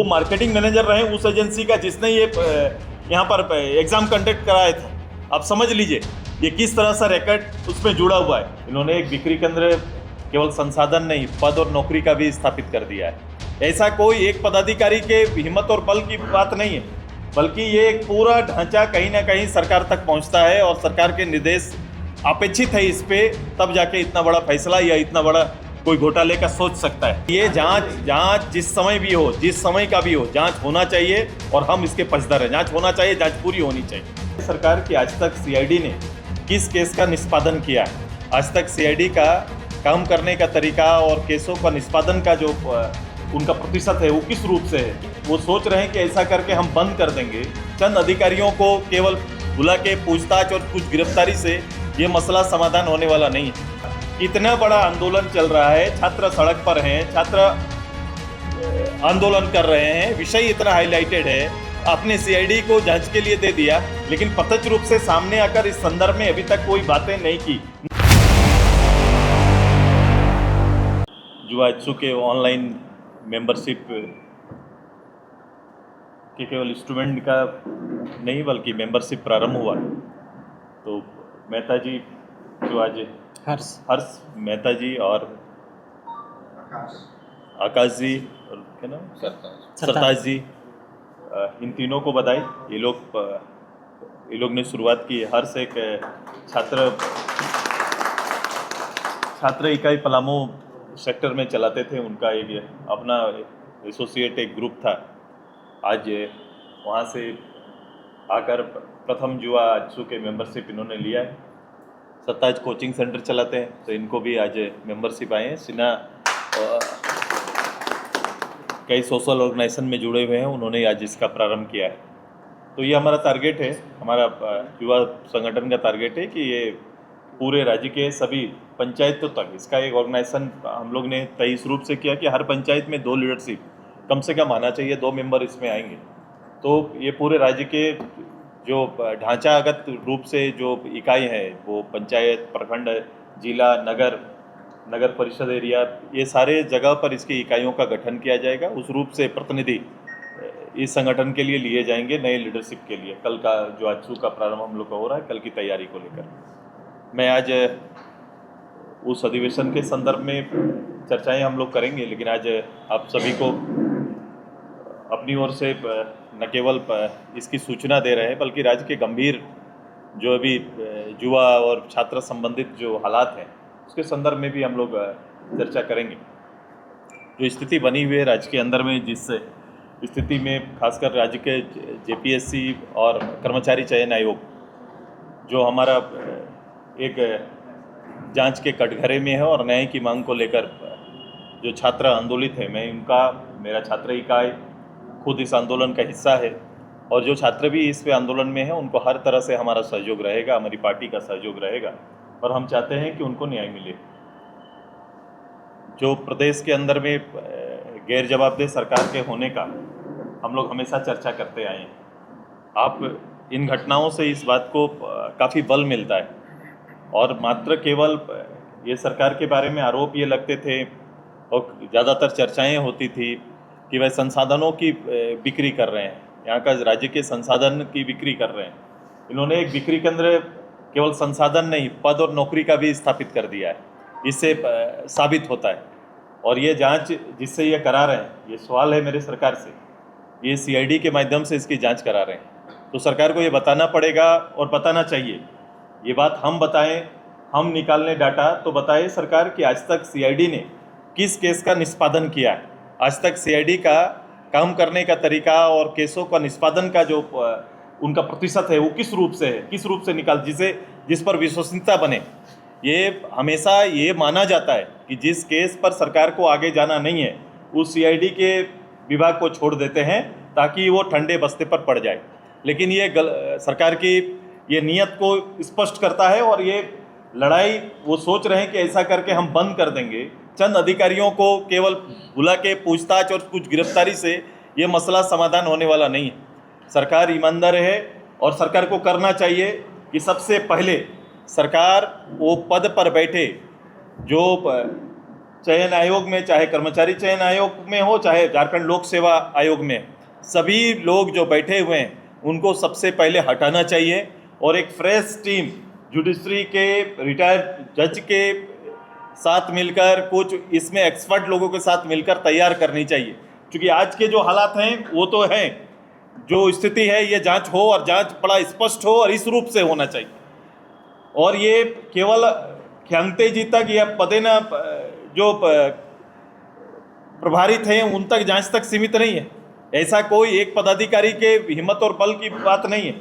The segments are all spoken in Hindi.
वो मार्केटिंग मैनेजर रहे उस एजेंसी का जिसने ये यहाँ पर एग्जाम कंडक्ट कराया था। आप समझ लीजिए ये किस तरह से रैकेट उसमें जुड़ा हुआ है। इन्होंने एक बिक्री केंद्र केवल संसाधन नहीं, पद और नौकरी का भी स्थापित कर दिया है। ऐसा कोई एक पदाधिकारी के हिम्मत और बल की बात नहीं है, बल्कि ये एक पूरा ढांचा कहीं ना कहीं सरकार तक पहुंचता है और सरकार के निर्देश अपेक्षित है इस पे, तब जाके इतना बड़ा फैसला या इतना बड़ा कोई घोटाले का सोच सकता है। ये जांच जिस समय भी हो, जिस समय का भी हो, जांच होना चाहिए और हम इसके पक्षधर हैं। जांच होना चाहिए, जांच पूरी होनी चाहिए। सरकार की आज तक सीआईडी ने किस केस का निष्पादन किया है, आज तक सीआईडी का काम करने का तरीका और केसों का निष्पादन का जो उनका प्रतिशत है वो किस रूप से है। वो सोच रहे हैं कि ऐसा करके हम बंद कर देंगे, चंद अधिकारियों को केवल बुला के पूछताछ और कुछ गिरफ्तारी से ये मसला समाधान होने वाला नहीं है। इतना बड़ा आंदोलन चल रहा है, छात्र सड़क पर हैं, छात्र आंदोलन कर रहे हैं, विषय इतना हाईलाइटेड है, आपने सीआईडी को जांच के लिए दे दिया, लेकिन प्रत्यक्ष रूप से सामने आकर इस संदर्भ में अभी तक कोई बातें नहीं की। जुआइत्सु के ऑनलाइन मेंबरशिप के केवल इंस्ट्रूमेंट का नहीं बल्कि मेंबरशिप प्रारंभ हुआ। तो मेहता जी जो आज हर्ष मेहता जी और आकाश जी और क्या नाम सरताज जी, इन तीनों को बधाई। ये लोग ने शुरुआत की। हर्ष एक छात्र इकाई पलामू सेक्टर में चलाते थे, उनका एक अपना एसोसिएट एक ग्रुप था। आज वहाँ से आकर प्रथम जुआइत्सु के मेंबरशिप इन्होंने लिया है। सरताज कोचिंग सेंटर चलाते हैं, तो इनको भी आज मेंबरशिप आए हैं। सिन्हा कई सोशल ऑर्गेनाइजेशन में जुड़े हुए हैं, उन्होंने आज इसका प्रारंभ किया है। तो ये हमारा टारगेट है, हमारा युवा संगठन का टारगेट है कि ये पूरे राज्य के सभी पंचायतों तक इसका एक ऑर्गेनाइजेशन हम लोग ने तय इस रूप से किया कि हर पंचायत में 2 लीडरशिप कम से कम आना चाहिए, 2 मेंबर इसमें आएंगे। तो ये पूरे राज्य के जो ढांचागत रूप से जो इकाई है, वो पंचायत, प्रखंड, जिला, नगर परिषद एरिया, ये सारे जगह पर इसकी इकाइयों का गठन किया जाएगा। उस रूप से प्रतिनिधि इस संगठन के लिए लिए जाएंगे नए लीडरशिप के लिए। कल का जुआइत्सु का प्रारंभ हम लोग का हो रहा है, कल की तैयारी को लेकर मैं आज उस अधिवेशन के संदर्भ में चर्चाएं हम लोग करेंगे, लेकिन आज आप सभी को अपनी ओर से न केवल इसकी सूचना दे रहे हैं, बल्कि राज्य के गंभीर जो अभी युवा और छात्र संबंधित जो हालात हैं उसके संदर्भ में भी हम लोग चर्चा करेंगे। जो स्थिति बनी हुई है राज्य के अंदर में, जिस स्थिति में खासकर राज्य के जेपीएससी और कर्मचारी चयन आयोग जो हमारा एक जांच के कटघरे में है और न्याय की मांग को लेकर जो छात्र आंदोलित है, मेरा छात्र इकाई खुद इस आंदोलन का हिस्सा है और जो छात्र भी इस पे आंदोलन में है उनको हर तरह से हमारा सहयोग रहेगा, हमारी पार्टी का सहयोग रहेगा और हम चाहते हैं कि उनको न्याय मिले। जो प्रदेश के अंदर में गैर जवाबदेह सरकार के होने का हम लोग हमेशा चर्चा करते आए हैं। आप इन घटनाओं से इस बात को काफ़ी बल मिलता है और मात्र केवल ये सरकार के बारे में आरोप ये लगते थे और ज़्यादातर चर्चाएं होती थी कि वह संसाधनों की बिक्री कर रहे हैं, यहाँ का राज्य के संसाधन की बिक्री कर रहे हैं। इन्होंने एक बिक्री केंद्र केवल संसाधन नहीं, पद और नौकरी का भी स्थापित कर दिया है। इससे साबित होता है और ये जांच जिससे ये करा रहे हैं, ये सवाल है मेरे सरकार से, ये सीआईडी के माध्यम से इसकी जांच करा रहे हैं। तो सरकार को ये बताना पड़ेगा और बताना चाहिए। ये बात हम बताएं, हम निकालने डाटा तो बताए सरकार कि आज तक सीआईडी ने किस केस का निष्पादन किया है, आज तक सीआईडी का काम करने का तरीका और केसों का निष्पादन का जो उनका प्रतिशत है वो किस रूप से है, किस रूप से जिस पर विश्वसनीयता बने। ये हमेशा ये माना जाता है कि जिस केस पर सरकार को आगे जाना नहीं है उस सीआईडी के विभाग को छोड़ देते हैं ताकि वो ठंडे बस्ते पर पड़ जाए। लेकिन ये सरकार की ये नियत को स्पष्ट करता है और ये लड़ाई वो सोच रहे हैं कि ऐसा करके हम बंद कर देंगे, चंद अधिकारियों को केवल बुला के पूछताछ और कुछ गिरफ्तारी से ये मसला समाधान होने वाला नहीं है। सरकार ईमानदार है और सरकार को करना चाहिए कि सबसे पहले सरकार वो पद पर बैठे जो चयन आयोग में, चाहे कर्मचारी चयन आयोग में हो, चाहे झारखंड लोक सेवा आयोग में, सभी लोग जो बैठे हुए हैं उनको सबसे पहले हटाना चाहिए और एक फ्रेश टीम जुडिशरी के रिटायर्ड जज के साथ मिलकर, कुछ इसमें एक्सपर्ट लोगों के साथ मिलकर तैयार करनी चाहिए। क्योंकि आज के जो हालात हैं वो तो हैं, जो स्थिति है ये जांच हो और जांच बड़ा स्पष्ट हो और इस रूप से होना चाहिए। और ये केवल ख्यांगते जी तक या पदे न जो प्रभारित हैं उन तक जांच तक सीमित नहीं है। ऐसा कोई एक पदाधिकारी के हिम्मत और बल की बात नहीं है,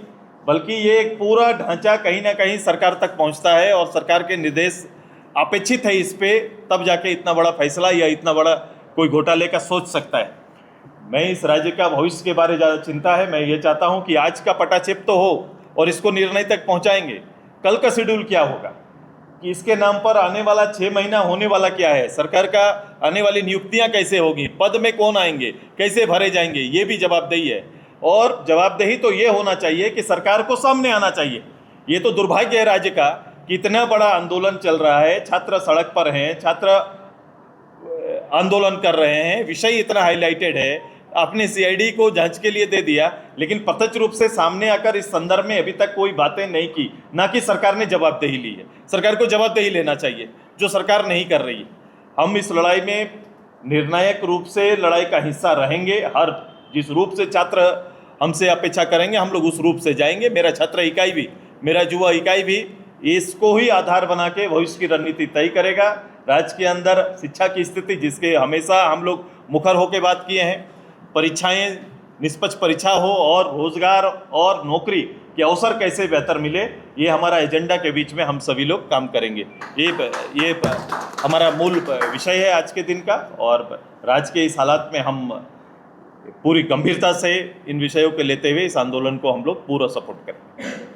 बल्कि ये एक पूरा ढांचा कहीं ना कहीं सरकार तक पहुंचता है और सरकार के निर्देश अपेक्षित है इस पे, तब जाके इतना बड़ा फैसला या इतना बड़ा कोई घोटाले का सोच सकता है। मैं इस राज्य का भविष्य के बारे में ज़्यादा चिंता है। मैं ये चाहता हूँ कि आज का पटाक्षेप तो हो और इसको निर्णय तक पहुँचाएंगे। कल का शेड्यूल क्या होगा, कि इसके नाम पर आने वाला 6 महीना होने वाला क्या है, सरकार का आने वाली नियुक्तियां कैसे होगी, पद में कौन आएंगे, कैसे भरे जाएंगे, ये भी जवाबदेही है। और जवाबदेही तो ये होना चाहिए कि सरकार को सामने आना चाहिए। ये तो दुर्भाग्य है राज्य का कि इतना बड़ा आंदोलन चल रहा है, छात्र सड़क पर हैं, छात्र आंदोलन कर रहे हैं, विषय इतना हाईलाइटेड है, आपने सीआईडी को जांच के लिए दे दिया, लेकिन प्रत्यक्ष रूप से सामने आकर इस संदर्भ में अभी तक कोई बातें नहीं की, ना कि सरकार ने जवाबदेही ली है। सरकार को जवाबदेही लेना चाहिए, जो सरकार नहीं कर रही है। हम इस लड़ाई में निर्णायक रूप से लड़ाई का हिस्सा रहेंगे। हर जिस रूप से छात्र हमसे अपेक्षा करेंगे हम लोग उस रूप से जाएंगे। मेरा छात्र इकाई भी, मेरा युवा इकाई भी इसको ही आधार बना के भविष्य की रणनीति तय करेगा। राज्य के अंदर शिक्षा की स्थिति, जिसके हमेशा हम लोग मुखर होकर बात किए हैं, परीक्षाएं निष्पक्ष परीक्षा हो और रोजगार और नौकरी के अवसर कैसे बेहतर मिले, ये हमारा एजेंडा के बीच में हम सभी लोग काम करेंगे। ये हमारा मूल विषय है आज के दिन का। और राज्य के इस हालात में हम पूरी गंभीरता से इन विषयों को लेते हुए इस आंदोलन को हम लोग पूरा सपोर्ट करेंगे।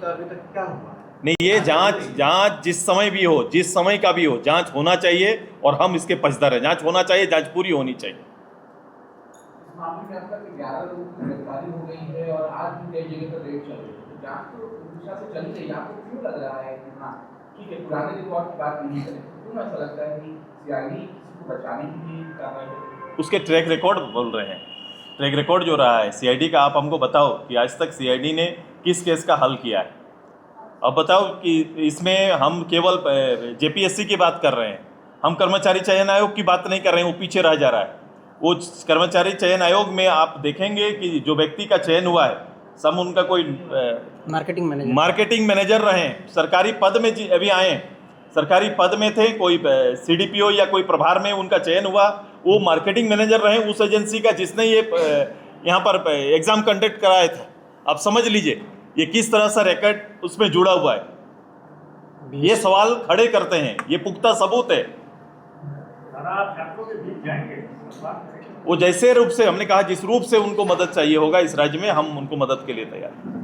अभी तक क्या हुआ? नहीं, ये जांच जिस समय भी हो, जिस समय का भी हो, जांच होना चाहिए और हम इसके पक्षधर हैं। जांच होना चाहिए, जांच पूरी होनी चाहिए। इस मामले में अब तक 11 लोगों की गिरफ्तारी हो गई है और आज भी कई जगह पर रेड चल रही है, तो जांच तो दिशा से चल रही है। आपको क्यों लग रहा है कि हाँ ठीक है, पुराने रिकॉर्ड की बात नहीं करें, क्यों ऐसा लगता है कि सीआईडी किसी को बचाने के लिए कार्रवाई कर रही है? उसके ट्रैक रिकॉर्ड बोल रहे हैं, ट्रैक रिकॉर्ड जो रहा है सीआईडी का, आप हमको बताओ कि आज तक सीआईडी ने किस केस का हल किया है। अब बताओ कि इसमें हम केवल जेपीएससी की बात कर रहे हैं, हम कर्मचारी चयन आयोग की बात नहीं कर रहे हैं, वो पीछे रह जा रहा है। वो कर्मचारी चयन आयोग में आप देखेंगे कि जो व्यक्ति का चयन हुआ है, सब उनका कोई मार्केटिंग मैनेजर रहे, सरकारी पद में अभी आए हैं, सरकारी पद में थे, कोई सीडीपीओ या कोई प्रभार में उनका चयन हुआ, वो मार्केटिंग मैनेजर रहे उस एजेंसी का जिसने ये यहाँ पर एग्ज़ाम कंडक्ट कराया था। आप समझ लीजिए ये किस तरह से रैकेट उसमें जुड़ा हुआ है। ये सवाल खड़े करते हैं, ये पुख्ता सबूत है। वो जैसे रूप से, हमने कहा जिस रूप से उनको मदद चाहिए होगा इस राज्य में, हम उनको मदद के लिए तैयार हैं।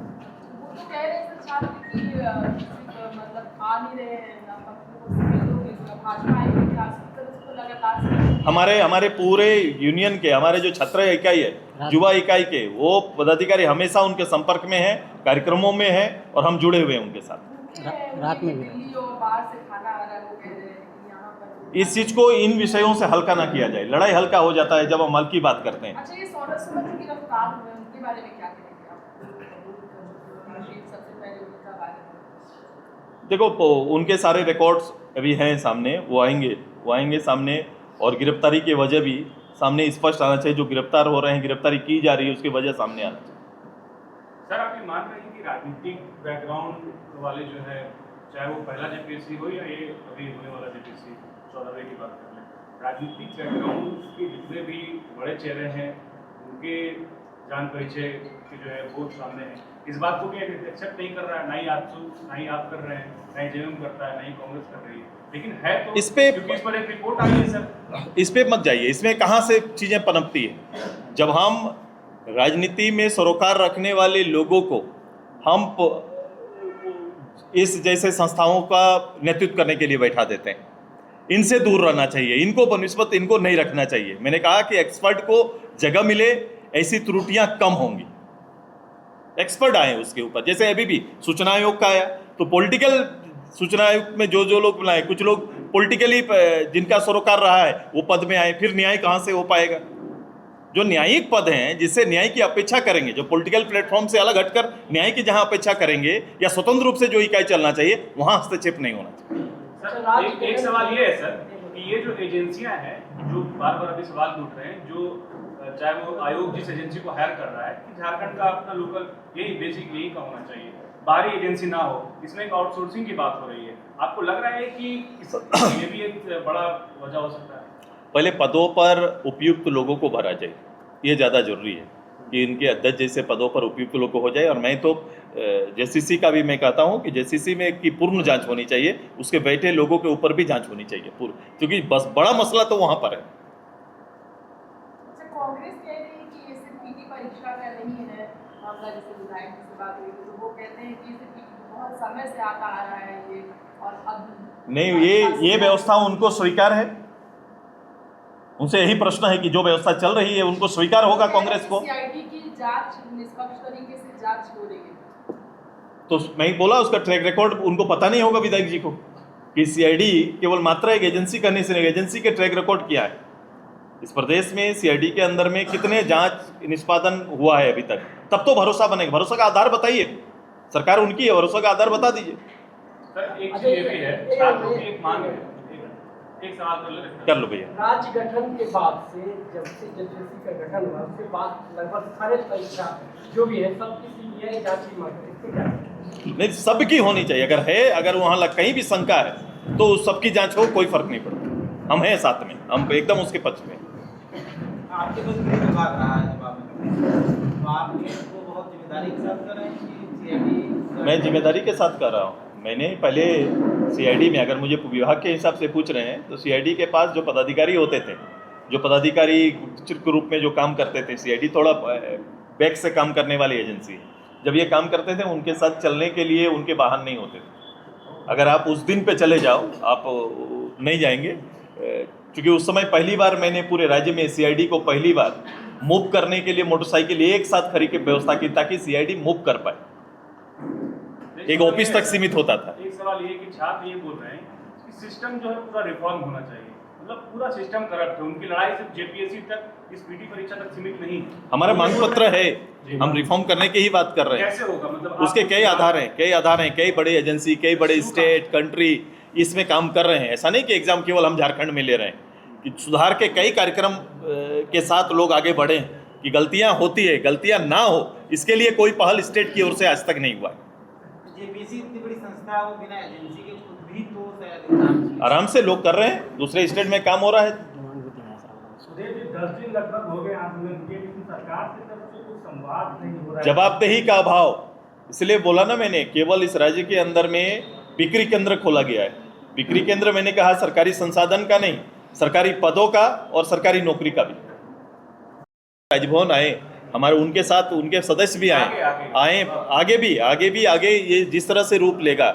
हमारे पूरे यूनियन के, हमारे जो छात्र इकाई है, युवा इकाई के, वो पदाधिकारी हमेशा उनके संपर्क में है, कार्यक्रमों में है और हम जुड़े हुए हैं उनके साथ। रात में भी इस चीज को, इन विषयों से हल्का ना किया जाए। लड़ाई हल्का हो जाता है जब हम हल की बात करते हैं। अच्छा, ये 16 समझ की गिरफ्तार हुए, उनके बारे में क्या कहेंगे आप? देखो, उनके सारे रिकॉर्ड्स अभी हैं सामने, वो आएंगे सामने, और गिरफ्तारी की वजह भी सामने स्पष्ट आना चाहिए। जो गिरफ्तार हो रहे हैं, गिरफ्तारी की जा रही है, उसकी वजह सामने आना चाहिए। सर, आप ये मान रहे हैं कि राजनीतिक बैकग्राउंड वाले जो है, चाहे वो पहला जेपीएससी हो या ये अभी होने वाला जेपीएससी 14वें की बात कर लें, राजनीतिक बैकग्राउंड के जितने भी बड़े चेहरे हैं उनके जान परिचय के जो है वो सामने है। इस बात को भी एक्सेप्ट नहीं कर रहा है, ना ही आप कर रहे हैं, ना ही जेएमएम करता है, ना ही कांग्रेस कर रही है, लेकिन है तो इस पे एक रिपोर्ट आई है सर। इस पे मत जाइए, इसमें कहाँ से चीज़ें पनपती है। जब हम राजनीति में सरोकार रखने वाले लोगों को हम इस जैसे संस्थाओं का नेतृत्व करने के लिए बैठा देते हैं, इनसे दूर रहना चाहिए, इनको बनिस्बत इनको नहीं रखना चाहिए। मैंने कहा कि एक्सपर्ट को जगह मिले, ऐसी त्रुटियां कम होंगी। एक्सपर्ट आए उसके ऊपर, जैसे अभी भी सूचना आयोग का आया, तो पॉलिटिकल सूचना आयोग में जो लोग बुलाए, कुछ लोग पॉलिटिकली जिनका सरोकार रहा है वो पद में आए, फिर न्याय कहाँ से हो पाएगा? जो न्यायिक पद हैं, जिससे न्याय की अपेक्षा करेंगे, जो पॉलिटिकल प्लेटफॉर्म से अलग हटकर न्याय की जहां अपेक्षा करेंगे या स्वतंत्र रूप से जो इकाई चलना चाहिए, वहां हस्तक्षेप नहीं होना चाहिए। सर एक सवाल ये है सर कि ये जो एजेंसियां हैं जो बार बार अभी सवाल उठ रहे हैं, जो चाहे वो आयोग जिस एजेंसी को हायर कर रहा है कि झारखंड का अपना लोकल यही बेसिक यही का होना चाहिए, बाहरी एजेंसी ना हो, इसमें एक आउटसोर्सिंग की बात हो रही है। आपको लग रहा है कि ये भी एक बड़ा वजह हो सकता है? पहले पदों पर उपयुक्त लोगों को भरा जाए, ये ज़्यादा जरूरी है कि इनके अध्यक्ष जैसे पदों पर उपयुक्त लोग हो जाए। और मैं तो जेसीसी का भी मैं कहता हूँ कि जेसीसी में की पूर्ण जांच होनी चाहिए, उसके बैठे लोगों के ऊपर भी जांच होनी चाहिए पूर्ण, क्योंकि बस बड़ा मसला तो वहाँ पर है। कांग्रेस कह रही है कि ये सिर्फ पीटी परीक्षा का नहीं है मामला, जैसे विधायक जी से बात हुई तो वो कहते हैं कि सिर्फ बहुत समय से आता आ रहा है ये, और अब नहीं, ये व्यवस्था उनको स्वीकार है? उनसे यही प्रश्न है कि जो व्यवस्था चल रही है उनको स्वीकार होगा कांग्रेस को? सीआईडी की जांच निष्पक्ष तरीके से जांच हो रही है, तो मैं बोला उसका ट्रैक रिकॉर्ड उनको पता नहीं होगा विधायक जी को कि सीआईडी केवल मात्र एक एजेंसी करने से नहीं, एजेंसी के ट्रैक रिकॉर्ड क्या है, इस प्रदेश में सीआईडी के अंदर में कितने जांच निष्पादन हुआ है अभी तक, तब तो भरोसा बनेगा। भरोसा का आधार बताइए, सरकार उनकी है, भरोसा का आधार बता दीजिए। सर एक चीज ये भी है, छात्रों की एक मांग है, एक सवाल कर लो भैया। राज्य गठन के बाद से जब से जेसीसी का गठन हुआ उसके बाद लगभग सारे परीक्षा जो भी है सबकी सीबीआई जांच की मांग है, इसको क्या करें? नहीं, सबकी होनी चाहिए, अगर है, अगर वहाँ कहीं भी शंका है तो सबकी जांच हो, कोई फर्क नहीं पड़ता। हम हैं साथ में, हम एकदम उसके पक्ष में। आपके पास विभाग रहा है जवाब में, तो आप इसको बहुत जिम्मेदारी के साथ कर रहे हैं कि सीआईडी? मैं जिम्मेदारी के साथ कर रहा हूँ। मैंने पहले सीआईडी में, अगर मुझे विभाग के हिसाब से पूछ रहे हैं, तो सीआईडी के पास जो पदाधिकारी होते थे, जो पदाधिकारी के रूप में जो काम करते थे, सीआईडी थोड़ा बैक से काम करने वाली एजेंसी है, जब ये काम करते थे उनके साथ चलने के लिए उनके वाहन नहीं होते थे। अगर आप उस दिन पे चले जाओ, आप नहीं जाएंगे, क्योंकि उस समय पहली बार मैंने पूरे राज्य में सीआईडी को पहली बार मूव करने के लिए मोटरसाइकिल एक साथ खरीद के व्यवस्था की, ताकि सीआईडी मूव कर पाए। एक ऑफिस तक सीमित होता था। एक सवाल ये कि छात्र ये बोल रहे हैं कि सिस्टम जो है पूरा रिफॉर्म होना चाहिए, मतलब पूरा सिस्टम करप्ट है, उनकी लड़ाई सिर्फ जेपीएससी तक, इस पीटी परीक्षा तक सीमित नहीं। हमारा मांग पत्र है, हम रिफॉर्म करने की ही बात कर रहे हैं। कैसे होगा? मतलब उसके कई आधार हैं, कई बड़े एजेंसी, कई बड़े स्टेट, कंट्री इसमें काम कर रहे हैं। ऐसा नहीं कि एग्जाम केवल हम झारखंड में ले रहे हैं, कि सुधार के कई कार्यक्रम के साथ लोग आगे बढ़े, कि गलतियां होती है, गलतियां ना हो, इसके लिए कोई पहल स्टेट की ओर से आज तक नहीं हुआ है। जेपीएससी इतनी बड़ी संस्था है, वो बिना एजेंसी के खुद भी तो शायद आराम से लोग कर रहे हैं, दूसरे स्टेट में काम हो रहा है। 10 दिन लगभग हो गए आंदोलन के, लेकिन सरकार की तरफ से कुछ संवाद नहीं हो रहा है। जवाबदेही का अभाव, इसलिए बोला ना मैंने, केवल इस राज्य के अंदर में बिक्री केंद्र खोला गया है। बिक्री केंद्र मैंने कहा सरकारी संसाधन का नहीं, सरकारी पदों का और सरकारी नौकरी का भी। राजभवन आए हमारे, उनके साथ उनके सदस्य भी आए आगे ये जिस तरह से रूप लेगा,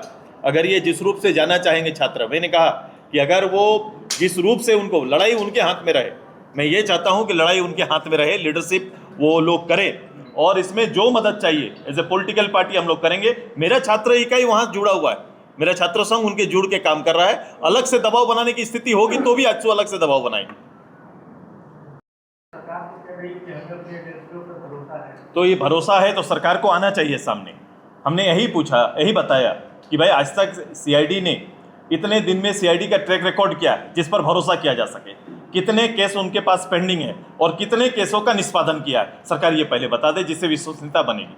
अगर ये जिस रूप से जाना चाहेंगे छात्र, मैंने कहा कि अगर वो जिस रूप से, उनको लड़ाई उनके हाथ में रहे, मैं ये चाहता हूं कि लड़ाई उनके हाथ में रहे, लीडरशिप वो लोग करें, और इसमें जो मदद चाहिए एज ए पॉलिटिकल पार्टी हम लोग करेंगे। मेरा छात्र इकाई वहां जुड़ा हुआ है, मेरा छात्र संघ उनके जुड़ के काम कर रहा है। अलग से दबाव बनाने की स्थिति होगी तो भी आज अलग से दबाव बनाएंगे। तो ये भरोसा है तो सरकार को आना चाहिए सामने। हमने यही पूछा, यही बताया कि भाई आज तक सीआईडी ने इतने दिन में सीआईडी का ट्रैक रिकॉर्ड क्या है जिस पर भरोसा किया जा सके, कितने केस उनके पास पेंडिंग है और कितने केसों का निष्पादन किया है, सरकार ये पहले बता दे, जिससे विश्वसनीयता बनेगी।